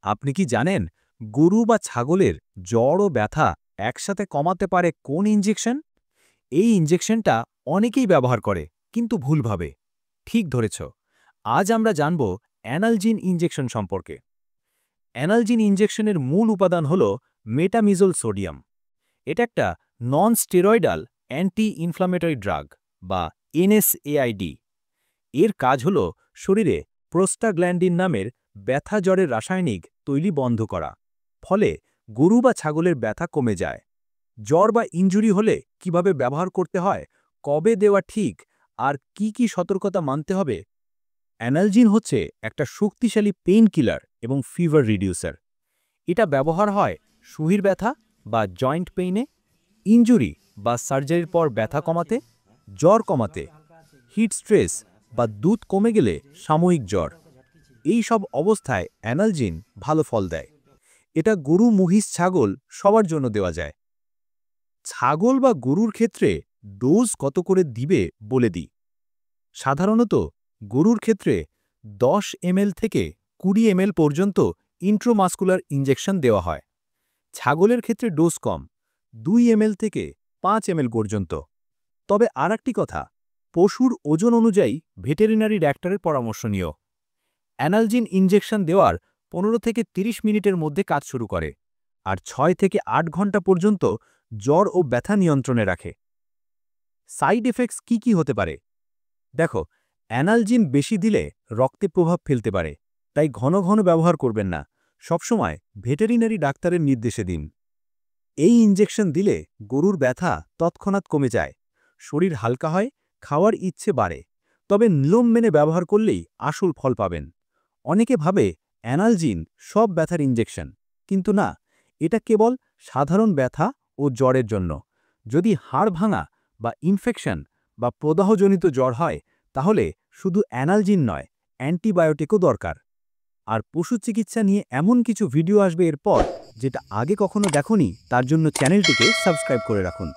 আপনি কি জানেন গরু বা ছাগলের জ্বর ও ব্যথা একসাথে কমাতে পারে কোন ইনজেকশন? এই ইনজেকশনটা অনেকেই ব্যবহার করে, কিন্তু ভুলভাবে। ঠিক ধরেছ। আজ আমরা জানব অ্যানালজিন ইনজেকশন সম্পর্কে। অ্যানালজিন ইনজেকশনের মূল উপাদান হল মেটামিজোল সোডিয়াম। এটা একটা non steroidal anti inflammatory drug বা এনএসএআইডি। এর কাজ হল শরীরে প্রোস্টাগ্ল্যান্ডিন নামের ব্যথা জ্বরের রাসায়নিক তৈরি বন্ধ করা। ফলে গরু বা ছাগলের ব্যথা কমে যায়। জ্বর বা ইনজুরি হলে কিভাবে ব্যবহার করতে হয়, কবে দেওয়া ঠিক, আর কি কি সতর্কতা মানতে হবে। অ্যানালজিন হচ্ছে একটা শক্তিশালী পেইন কিলার এবং ফিভার রিডিউসার। এটা ব্যবহার হয় শুহির ব্যথা বা জয়েন্ট পেইনে, ইনজুরি বা সার্জারির পর ব্যথা কমাতে, জ্বর কমাতে, হিট স্ট্রেস বা দুধ কমে গেলে সাময়িক জ্বর। এই সব অবস্থায় অ্যানালজিন ভালো ফল দেয়। এটা গরু, মহিষ, ছাগল সবার জন্য দেওয়া যায়। ছাগল বা গরুর ক্ষেত্রে ডোজ কত করে দিবে বলে দিই। সাধারণত গরুর ক্ষেত্রে 10 ml থেকে 20 ml পর্যন্ত ইন্ট্রোমাস্কুলার ইনজেকশন দেওয়া হয়। ছাগলের ক্ষেত্রে ডোজ কম, 2 ml থেকে 5 ml পর্যন্ত। তবে আরেকটি কথা, পশুর ওজন অনুযায়ী ভেটেরিনারি ডাক্তারের পরামর্শ নিও। অ্যানালজিন ইনজেকশন দেওয়ার 15 থেকে 30 মিনিটের মধ্যে কাজ শুরু করে, আর 6 থেকে 8 ঘন্টা পর্যন্ত জ্বর ও ব্যথা নিয়ন্ত্রণে রাখে। সাইড এফেক্টস কি কি হতে পারে? দেখো, অ্যানালজিন বেশি দিলে রক্তে প্রভাব ফেলতে পারে, তাই ঘন ঘন ব্যবহার করবেন না। সবসময় ভেটেরিনারি ডাক্তারের নির্দেশে দিন। এই ইনজেকশন দিলে গরুর ব্যথা তৎক্ষণাৎ কমে যায়, শরীর হালকা হয়, খাওয়ার ইচ্ছে বাড়ে। তবে নিয়ম মেনে ব্যবহার করলেই আসল ফল পাবেন। অনেকে ভাবে অ্যানালজিন সব ব্যথার ইনজেকশন, কিন্তু না, এটা কেবল সাধারণ ব্যথা ও জ্বরের জন্য। যদি হাড় ভাঙা বা ইনফেকশন বা প্রদাহজনিত জ্বর হয়, তাহলে শুধু অ্যানালজিন নয়, অ্যান্টিবায়োটিকও দরকার। আর পশু চিকিৎসা নিয়ে এমন কিছু ভিডিও আসবে এরপর, যেটা আগে কখনো দেখোনি, তার জন্য চ্যানেলটিকে সাবস্ক্রাইব করে রাখুন।